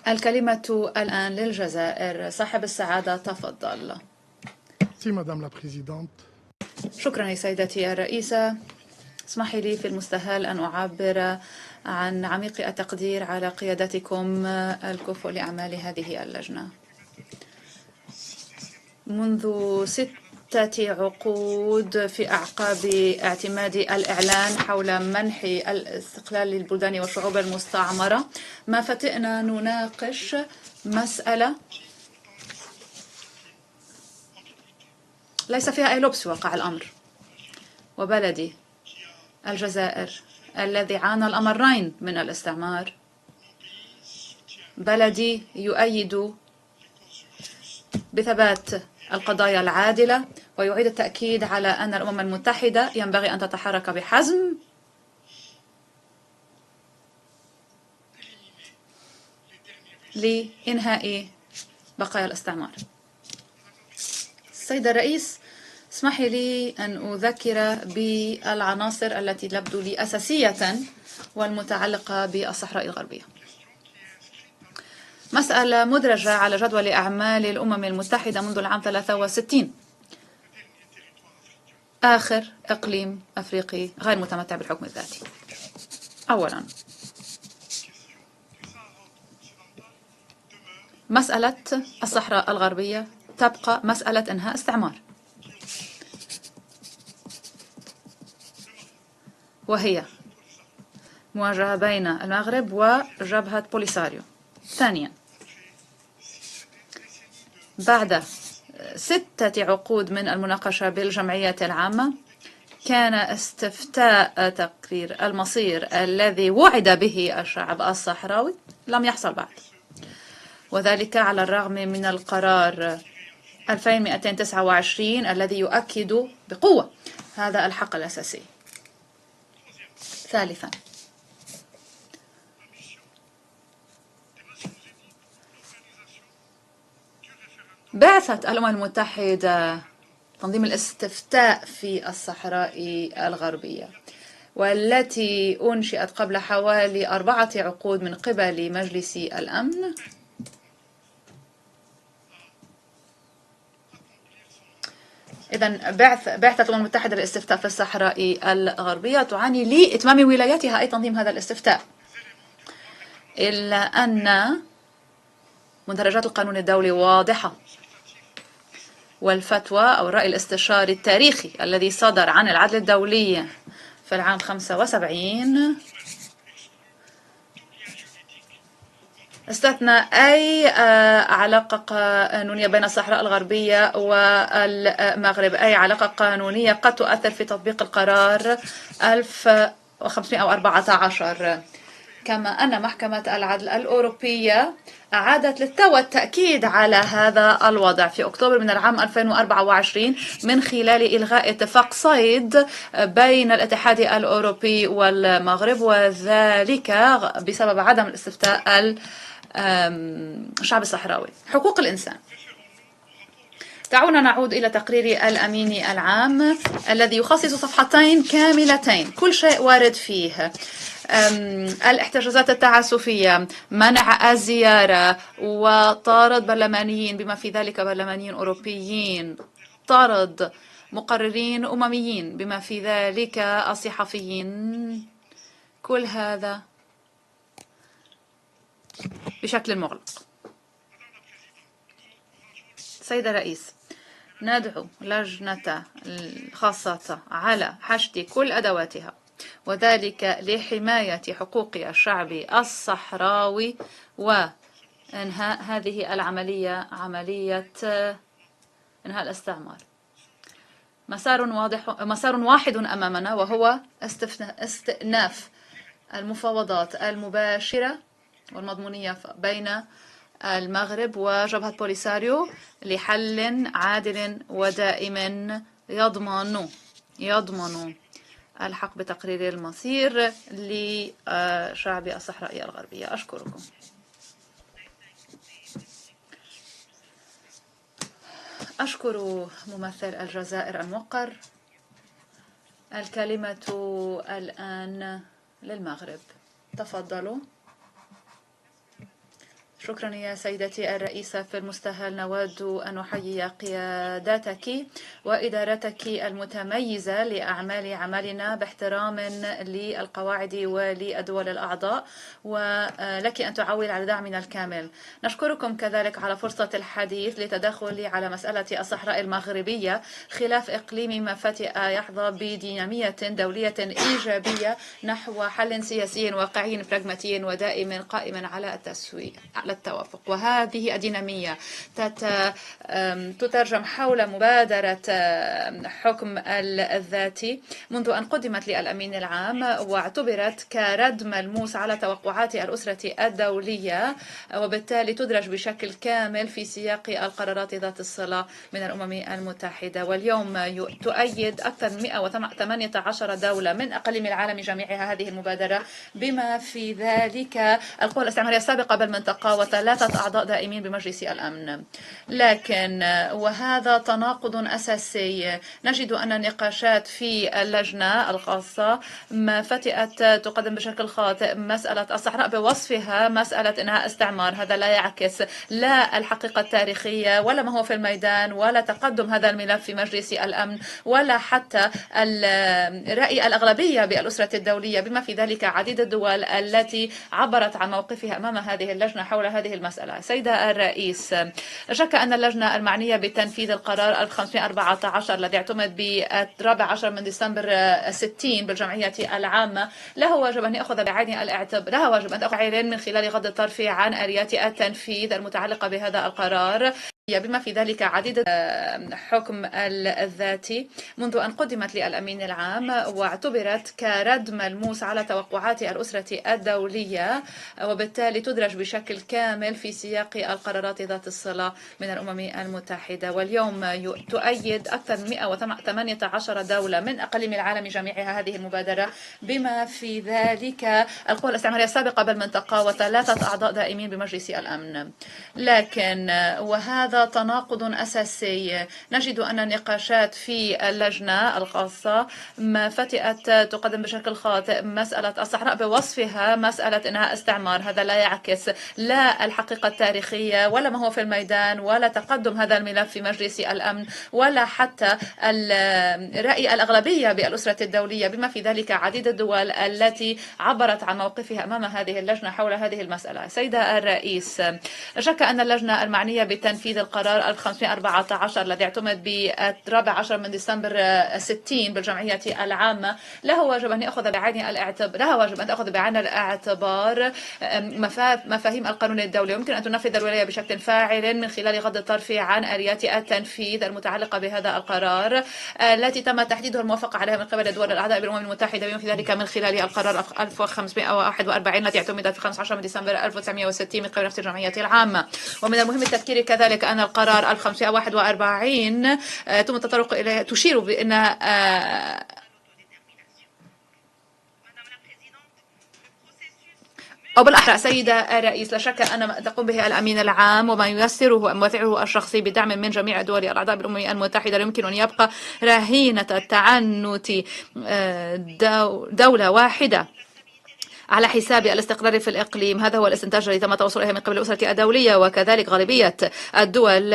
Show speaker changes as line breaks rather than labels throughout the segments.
الكلمة الآن للجزائر. صاحب السعادة تفضل. شكرا يا سيدتي الرئيسة. اسمحي لي في المستهل أن أعبر عن عميق التقدير على قيادتكم الكفء لأعمال هذه اللجنة. منذ 6 عقود في أعقاب اعتماد الإعلان حول منح الاستقلال للبلدان والشعوب المستعمرة، ما فتئنا نناقش مسألة ليس فيها أي لبس واقع الأمر. وبلدي الجزائر الذي عانى الأمرين من الاستعمار، بلدي يؤيد بثبات القضايا العادلة ويعيد التأكيد على أن الأمم المتحدة ينبغي أن تتحرك بحزم لإنهاء بقايا الاستعمار. السيد الرئيس، اسمحي لي أن أذكر بالعناصر التي تبدو لي أساسية والمتعلقة بالصحراء الغربية. مسألة مدرجة على جدول أعمال الأمم المتحدة منذ العام 63، آخر إقليم أفريقي غير متمتع بالحكم الذاتي. أولا، مسألة الصحراء الغربية تبقى مسألة إنهاء استعمار، وهي مواجهة بين المغرب وجبهة بوليساريو. ثانيا، بعد 6 عقود من المناقشة بالجمعية العامة، كان استفتاء تقرير المصير الذي وعد به الشعب الصحراوي لم يحصل بعد، وذلك على الرغم من القرار 2229 الذي يؤكد بقوة هذا الحق الأساسي. ثالثا، بعثة الأمم المتحدة تنظيم الاستفتاء في الصحراء الغربية، والتي أنشئت قبل حوالي 4 عقود من قبل مجلس الأمن، إذن بعثة الأمم المتحدة للاستفتاء في الصحراء الغربية تعاني لإتمام ولايتها أي تنظيم هذا الاستفتاء، إلا أن مندرجات القانون الدولي واضحة، والفتوى أو الرأي الاستشاري التاريخي الذي صدر عن العدل الدولي في العام 75 استثنى أي علاقة قانونية بين الصحراء الغربية والمغرب، أي علاقة قانونية قد تؤثر في تطبيق القرار 1514. كما أن محكمة العدل الأوروبية أعادت للتو التأكيد على هذا الوضع في أكتوبر من العام 2024 من خلال إلغاء اتفاق صيد بين الاتحاد الأوروبي والمغرب، وذلك بسبب عدم الاستفتاء الشعب الصحراوي. حقوق الإنسان. دعونا نعود إلى تقرير الأمين العام الذي يخصص صفحتين كاملتين، كل شيء وارد فيه: الاحتجازات التعسفية، منع الزيارة، وطارد برلمانيين بما في ذلك برلمانيين أوروبيين، طارد مقررين أمميين بما في ذلك الصحفيين، كل هذا بشكل مغلق. سيد الرئيس، ندعو لجنة الخاصة على حشد كل أدواتها، وذلك لحماية حقوق الشعب الصحراوي وإنهاء هذه العملية، عملية إنهاء الاستعمار. مسار واحد أمامنا، وهو استئناف المفاوضات المباشرة والمضمونية بين المغرب وجبهة بوليساريو لحل عادل ودائم يضمن الحق بتقرير المصير لشعب الصحراء الغربية. أشكركم. أشكر ممثل الجزائر الموقر. الكلمة الآن للمغرب، تفضلوا. شكرا يا سيدتي الرئيسة. في المستهل نود أن نحيي قيادتك وإدارتك المتميزة لأعمال عملنا باحترام للقواعد وللدول الأعضاء، ولك أن تعول على دعمنا الكامل. نشكركم كذلك على فرصة الحديث لتدخل على مسألة الصحراء المغربية. خلاف إقليمي مفاتئ يحظى بدينامية دولية إيجابية نحو حل سياسي واقعي براغماتي ودائم قائم على التوافق، وهذه الدينامية تترجم حول مبادرة حكم الذاتي منذ أن قدمت للأمين العام، واعتبرت كرد ملموس على توقعات الأسرة الدولية، وبالتالي تدرج بشكل كامل في سياق القرارات ذات الصلة من الأمم المتحدة. واليوم تؤيد أكثر من 118 دولة من أقاليم العالم جميعها هذه المبادرة، بما في ذلك القوى الاستعمارية السابقة بالمنطقة وثلاثة أعضاء دائمين بمجلس الأمن. لكن وهذا تناقض أساسي. نجد أن النقاشات في اللجنة الخاصة فتئت تقدم بشكل خاطئ مسألة الصحراء بوصفها مسألة إنها استعمار. هذا لا يعكس لا الحقيقة التاريخية ولا ما هو في الميدان ولا تقدم هذا الملف في مجلس الأمن ولا حتى رأي الأغلبية بالأسرة الدولية، بما في ذلك عديد الدول التي عبرت عن موقفها أمام هذه اللجنة حول هذه المسألة. سيدة الرئيس، لا شك أن اللجنة المعنية بتنفيذ القرار 1514 الذي اعتمد ب14 من ديسمبر 60 بالجمعية العامة له واجب أن يأخذ بعين الاعتبار من خلال غض الطرف عن آليات التنفيذ المتعلقة بهذا القرار، بما في ذلك عديد حكم الذاتي منذ أن قدمت للأمين العام، واعتبرت كرد ملموس على توقعات الأسرة الدولية، وبالتالي تدرج بشكل كامل في سياق القرارات ذات الصلة من الأمم المتحدة. واليوم تؤيد أكثر من 118 دولة من أقاليم العالم جميعها هذه المبادرة، بما في ذلك القوى الاستعمارية السابقة بالمنطقة وثلاثة أعضاء دائمين بمجلس الأمن. لكن وهذا تناقض أساسي. نجد أن النقاشات في اللجنة الخاصة فتئت تقدم بشكل خاطئ مسألة الصحراء بوصفها مسألة إنها استعمار. هذا لا يعكس لا الحقيقة التاريخية ولا ما هو في الميدان ولا تقدم هذا الملف في مجلس الأمن ولا حتى رأي الأغلبية بالأسرة الدولية، بما في ذلك عديد الدول التي عبرت عن موقفها أمام هذه اللجنة حول هذه المسألة. سيدة الرئيس، لا شك أن اللجنة المعنية بتنفيذ القرار 1514 الذي اعتمد ب14 من ديسمبر 60 بالجمعية العامة له واجب أن يأخذ بعين الاعتبار مفاهيم القانون الدولي. يمكن أن تنفذ الولاية بشكل فاعل من خلال غض الطرف عن آليات التنفيذ المتعلقة بهذا القرار التي تم تحديدها الموافقة عليها من قبل الدول الأعضاء بالأمم المتحدة، بما في ذلك من خلال القرار 1541 التي اعتمدت في 15 من ديسمبر 1960 من قبل نفس الجمعية العامة. ومن المهم التذكير كذلك أن القرار 1541 تم التطرق إليه تشير بأن أو بالأحرى سيدة الرئيس، لا شك أن ما تقوم به الأمين العام وما ييسره موافعه الشخصي بدعم من جميع الدول الأعضاء بالأمم المتحدة يمكن أن يبقى رهينة التعنت دولة واحدة على حساب الاستقرار في الإقليم. هذا هو الاستنتاج الذي تم توصل إليه من قبل الأسرة الدولية وكذلك غالبية الدول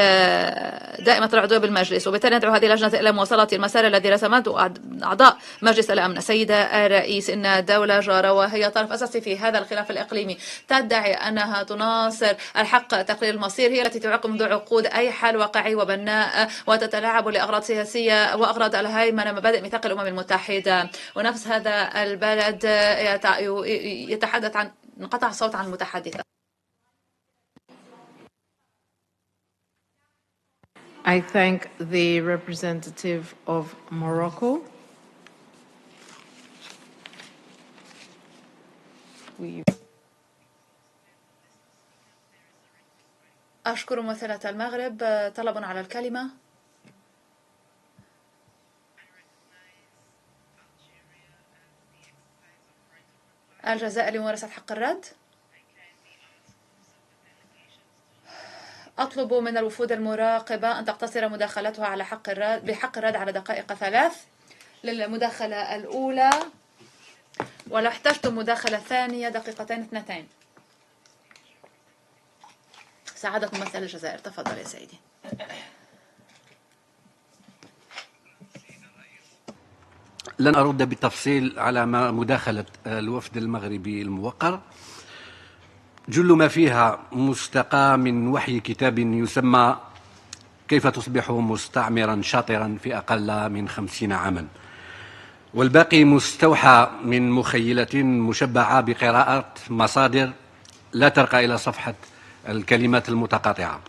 دائمة العضوية بالمجلس، وبالتالي ندعو هذه اللجنة إلى مواصلة المسار الذي رسمته أعضاء مجلس الأمن. سيدة الرئيس، إن دولة جارة وهي طرف أساسي في هذا الخلاف الإقليمي تدعي أنها تناصر الحق تقرير المصير هي التي تعاقب منذ عقود أي حل واقعي وبناء وتتلاعب لأغراض سياسية وأغراض الهيمنة مبادئ ميثاق الأمم المتحدة. ونفس هذا البلد يتحدث عن انقطع الصوت عن المتحدثة.
I thank the representative of Morocco.
أشكر ممثلة المغرب. طلب على الكلمة. الجزائر لممارسة حق الرد. أطلب من الوفود المراقبة أن تقتصر مداخلتها على بحق الرد على دقائق 3 للمداخلة الأولى، ولو احتجتم مداخلة ثانية 2 دقيقتين. سعادة ممثل الجزائر، تفضل يا سيدي.
لن أرد بالتفصيل على مداخلة الوفد المغربي الموقر، جل ما فيها مستقى من وحي كتاب يسمى كيف تصبح مستعمرا شاطرا في أقل من 50 عاما، والباقي مستوحى من مخيلة مشبعة بقراءة مصادر لا ترقى إلى صفحة الكلمات المتقاطعة.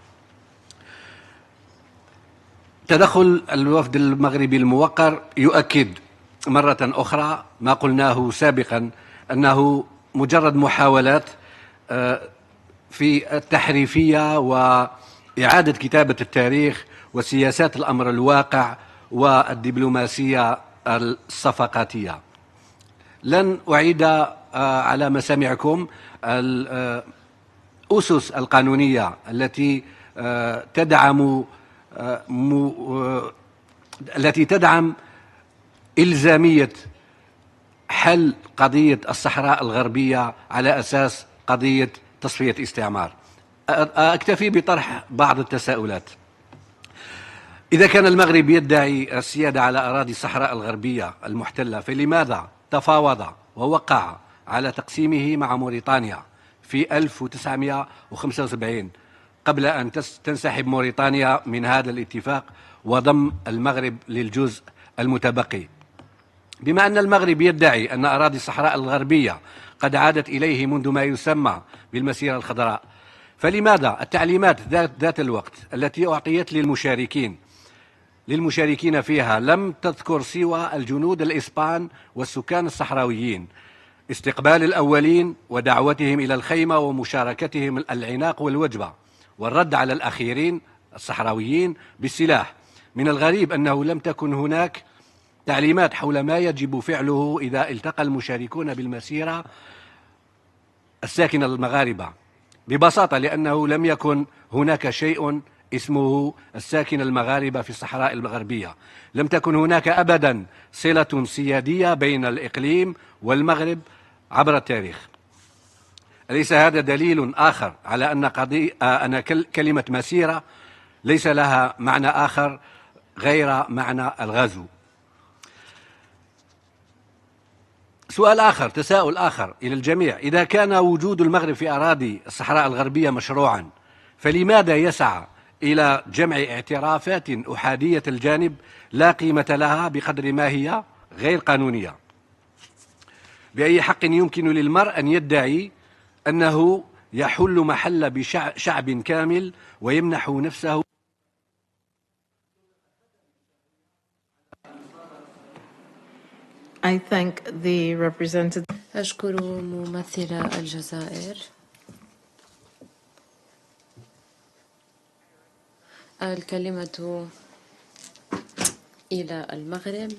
تدخل الوفد المغربي الموقر يؤكد مرة أخرى ما قلناه سابقا، أنه مجرد محاولات في التحريفية وإعادة كتابة التاريخ وسياسات الأمر الواقع والدبلوماسية الصفقاتية. لن أعيد على مسامعكم الأسس القانونية التي تدعم إلزامية حل قضية الصحراء الغربية على أساس قضية تصفية استعمار. أكتفي بطرح بعض التساؤلات. إذا كان المغرب يدعي السيادة على أراضي الصحراء الغربية المحتلة، فلماذا تفاوض ووقع على تقسيمه مع موريتانيا في 1975 قبل أن تنسحب موريتانيا من هذا الاتفاق وضم المغرب للجزء المتبقي؟ بما أن المغرب يدعي أن أراضي الصحراء الغربية قد عادت إليه منذ ما يسمى بالمسيرة الخضراء، فلماذا التعليمات ذات الوقت التي أعطيت للمشاركين فيها لم تذكر سوى الجنود الإسبان والسكان الصحراويين، استقبال الأولين ودعوتهم إلى الخيمة ومشاركتهم العناق والوجبة، والرد على الأخيرين الصحراويين بالسلاح؟ من الغريب أنه لم تكن هناك تعليمات حول ما يجب فعله إذا التقى المشاركون بالمسيرة الساكنة المغاربة، ببساطة لأنه لم يكن هناك شيء اسمه الساكنة المغاربة في الصحراء الغربية. لم تكن هناك أبدا صلة سيادية بين الإقليم والمغرب عبر التاريخ. أليس هذا دليل آخر على أن كلمة مسيرة ليس لها معنى آخر غير معنى الغزو؟ تساؤل آخر إلى الجميع: إذا كان وجود المغرب في أراضي الصحراء الغربية مشروعا، فلماذا يسعى إلى جمع اعترافات أحادية الجانب لا قيمة لها بقدر ما هي غير قانونية؟ بأي حق يمكن للمرء أن يدعي أنه يحل محل بشعب كامل ويمنح نفسه؟
I thank the representative.
أشكر ممثل الجزائر. الكلمة إلى المغرب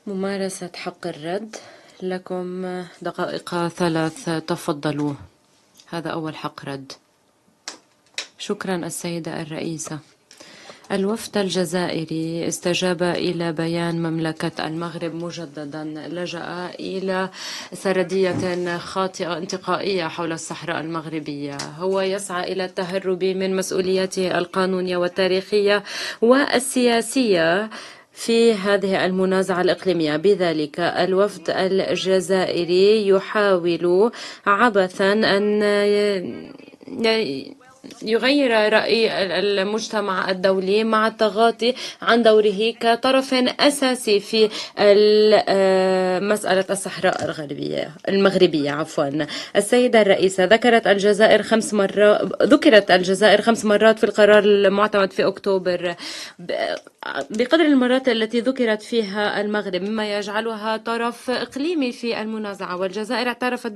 لممارسة حق الرد. لكم دقائق 3، تفضلوا. هذا أول حق رد. شكرا السيدة الرئيسة. الوفد الجزائري استجاب إلى بيان مملكة المغرب مجددا، لجأ إلى سردية خاطئة انتقائية حول الصحراء المغربية. هو يسعى إلى التهرب من مسؤولياته القانونية والتاريخية والسياسية في هذه المنازعة الإقليمية. بذلك الوفد الجزائري يحاول عبثا أن يغير رأي المجتمع الدولي مع التغاضي عن دوره كطرف أساسي في مسألة الصحراء المغربية. السيدة الرئيسة، ذكرت الجزائر 5 مرات في القرار المعتمد في أكتوبر بقدر المرات التي ذكرت فيها المغرب، مما يجعلها طرف إقليمي في المنازعة، والجزائر اعترفت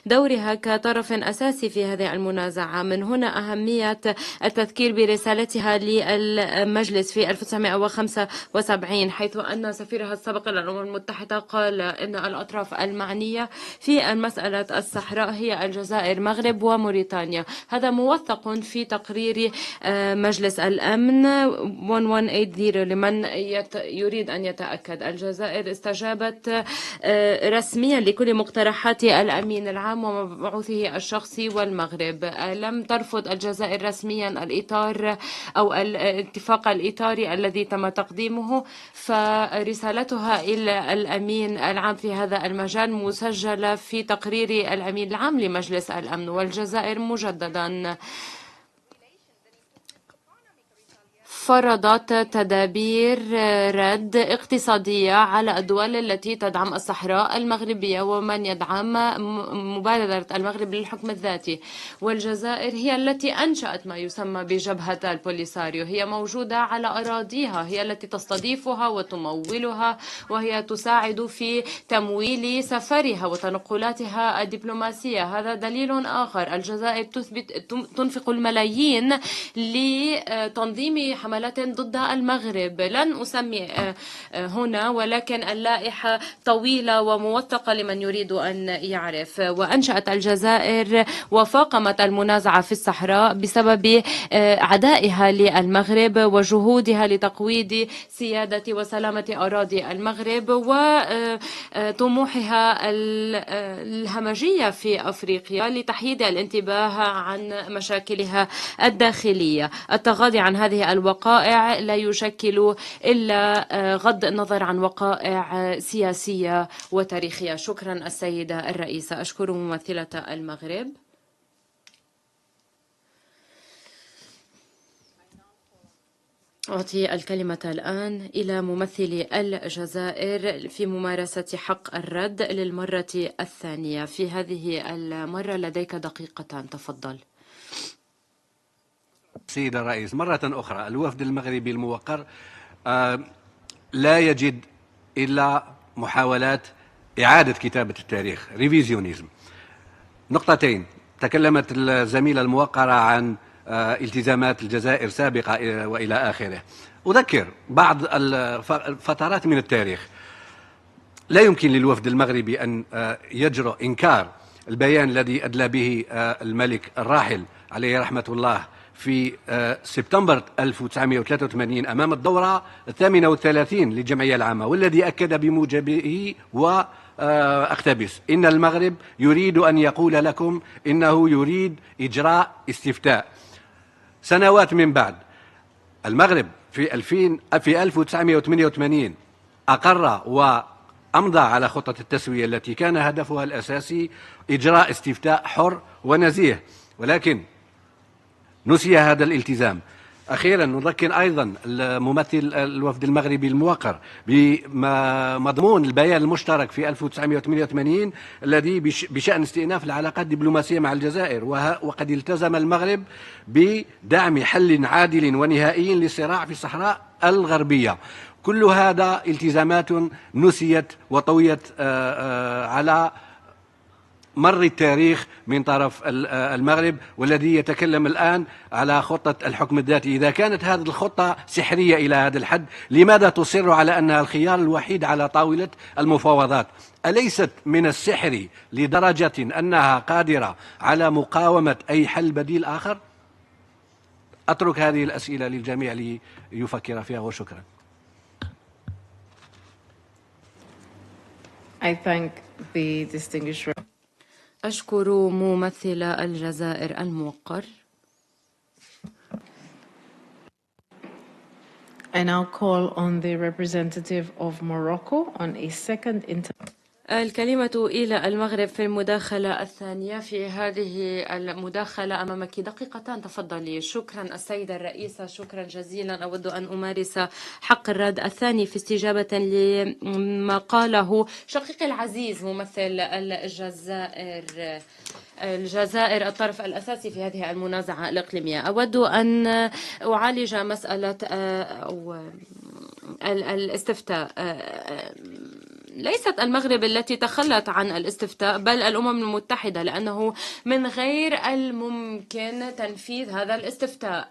بدورها كطرف أساسي في هذه المنازعة. من هنا أهمية التذكير برسالتها للمجلس في 1975، حيث أن سفيرها السابق للأمم المتحدة قال إن الأطراف المعنية في مسألة الصحراء هي الجزائر، المغرب وموريتانيا. هذا موثق في تقرير مجلس الأمن 1180 لمن يريد أن يتأكد. الجزائر استجابت رسميا لكل مقترحات الأمين العام ومبعوثه الشخصي والمغرب. لم ترفض الجزائر رسميا الإطار أو الاتفاق الإطاري الذي تم تقديمه، فرسالتها إلى الأمين العام في هذا المجال مسجلة في تقرير الأمين العام لمجلس الأمن. والجزائر مجددا فرضت تدابير رد اقتصادية على الدول التي تدعم الصحراء المغربية ومن يدعم مبادرة المغرب للحكم الذاتي. والجزائر هي التي أنشأت ما يسمى بجبهة البوليساريو، هي موجودة على أراضيها، هي التي تستضيفها وتمولها، وهي تساعد في تمويل سفرها وتنقلاتها الدبلوماسية. هذا دليل آخر. الجزائر تنفق الملايين لتنظيم حملات ضد المغرب. لن أسمي هنا، ولكن اللائحة طويلة وموثقة لمن يريد أن يعرف. وأنشأت الجزائر وفاقمت المنازعة في الصحراء بسبب عدائها للمغرب وجهودها لتقويض سيادة وسلامة أراضي المغرب وطموحها الهمجية في أفريقيا لتحييد الانتباه عن مشاكلها الداخلية. التغاضي عن هذه الوقائع لا يشكل إلا غض النظر عن وقائع سياسية وتاريخية. شكرا السيدة الرئيسة. أشكر ممثلة المغرب. أعطي الكلمة الآن إلى ممثل الجزائر في ممارسة حق الرد للمرة الثانية. في هذه المرة لديك دقيقتان، تفضل.
سيد الرئيس، مرة أخرى الوفد المغربي الموقر لا يجد إلا محاولات إعادة كتابة التاريخ، ريفيزيونيزم. نقطتين. تكلمت الزميلة الموقرة عن التزامات الجزائر سابقة وإلى آخره. أذكر بعض الفترات من التاريخ. لا يمكن للوفد المغربي أن يجرؤ إنكار البيان الذي أدلى به الملك الراحل عليه رحمة الله في سبتمبر 1983 أمام الدورة 38 للجمعية العامة، والذي أكد بموجبه وأقتبس: إن المغرب يريد أن يقول لكم إنه يريد إجراء استفتاء. سنوات من بعد، المغرب في 1988 أقر وأمضى على خطة التسوية التي كان هدفها الأساسي إجراء استفتاء حر ونزيه، ولكن نسي هذا الالتزام. أخيرا نذكر أيضا الممثل الوفد المغربي الموقر بمضمون البيان المشترك في 1988 الذي بشأن استئناف العلاقات الدبلوماسية مع الجزائر، وقد التزم المغرب بدعم حل عادل ونهائي للصراع في الصحراء الغربية. كل هذا التزامات نسيت وطويت على مر التاريخ من طرف المغرب، والذي يتكلم الآن على خطة الحكم الذاتي. إذا كانت هذه الخطة سحرية إلى هذا الحد، لماذا تصر على أنها الخيار الوحيد على طاولة المفاوضات؟ أليست من السحر لدرجة أنها قادرة على مقاومة أي حل بديل آخر؟ أترك هذه الأسئلة للجميع ليفكر فيها، وشكرا.
I thank the distinguished.
أشكر ممثل الجزائر الموقر.
I now call on the representative of Morocco on a second
الكلمة إلى المغرب في المداخلة الثانية. في هذه المداخلة أمامك دقيقتان، تفضلي. شكرا السيدة الرئيسة، شكرا جزيلا. أود أن أمارس حق الرد الثاني في استجابة لما قاله شقيقي العزيز ممثل الجزائر الطرف الأساسي في هذه المنازعة الإقليمية. أود أن أعالج مسألة الاستفتاء. ليست المغرب التي تخلت عن الاستفتاء بل الأمم المتحدة، لأنه من غير الممكن تنفيذ هذا الاستفتاء.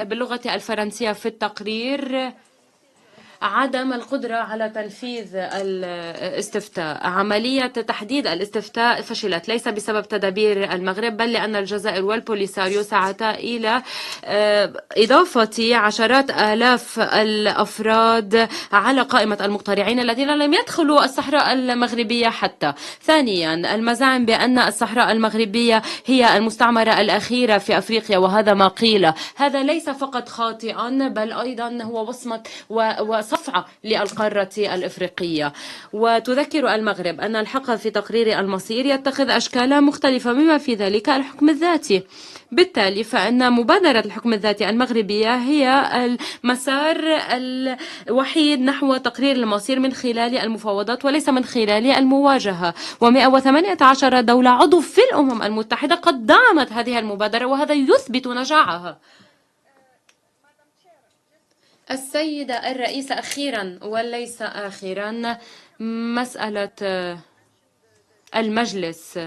باللغة الفرنسية في التقرير عدم القدرة على تنفيذ الاستفتاء. عملية تحديد الاستفتاء فشلت ليس بسبب تدابير المغرب بل لأن الجزائر والبوليساريو سعتا إلى إضافة عشرات آلاف الأفراد على قائمة المقترعين الذين لم يدخلوا الصحراء المغربية حتى. ثانيا، المزاعم بأن الصحراء المغربية هي المستعمرة الأخيرة في أفريقيا، وهذا ما قيل. هذا ليس فقط خاطئا بل أيضا هو وصمة وصفعة للقارة الإفريقية. وتذكر المغرب أن الحق في تقرير المصير يتخذ أشكالا مختلفة بما في ذلك الحكم الذاتي. بالتالي فإن مبادرة الحكم الذاتي المغربية هي المسار الوحيد نحو تقرير المصير من خلال المفاوضات وليس من خلال المواجهة. و118 دولة عضو في الأمم المتحدة قد دعمت هذه المبادرة، وهذا يثبت نجاعها. السيدة الرئيسة، أخيرا وليس آخرا، مسألة المجلس،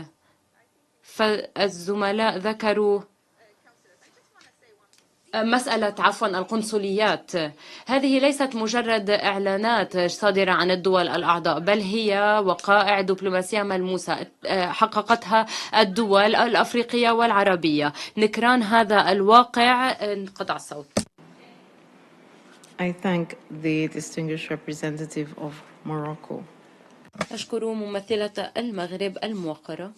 فالزملاء ذكروا مسألة القنصليات. هذه ليست مجرد إعلانات صادرة عن الدول الأعضاء بل هي وقائع دبلوماسية ملموسة حققتها الدول الأفريقية والعربية. نكران هذا الواقع انقطع الصوت.
I thank the distinguished representative of Morocco.
أشكر ممثلة المغرب الموقرة.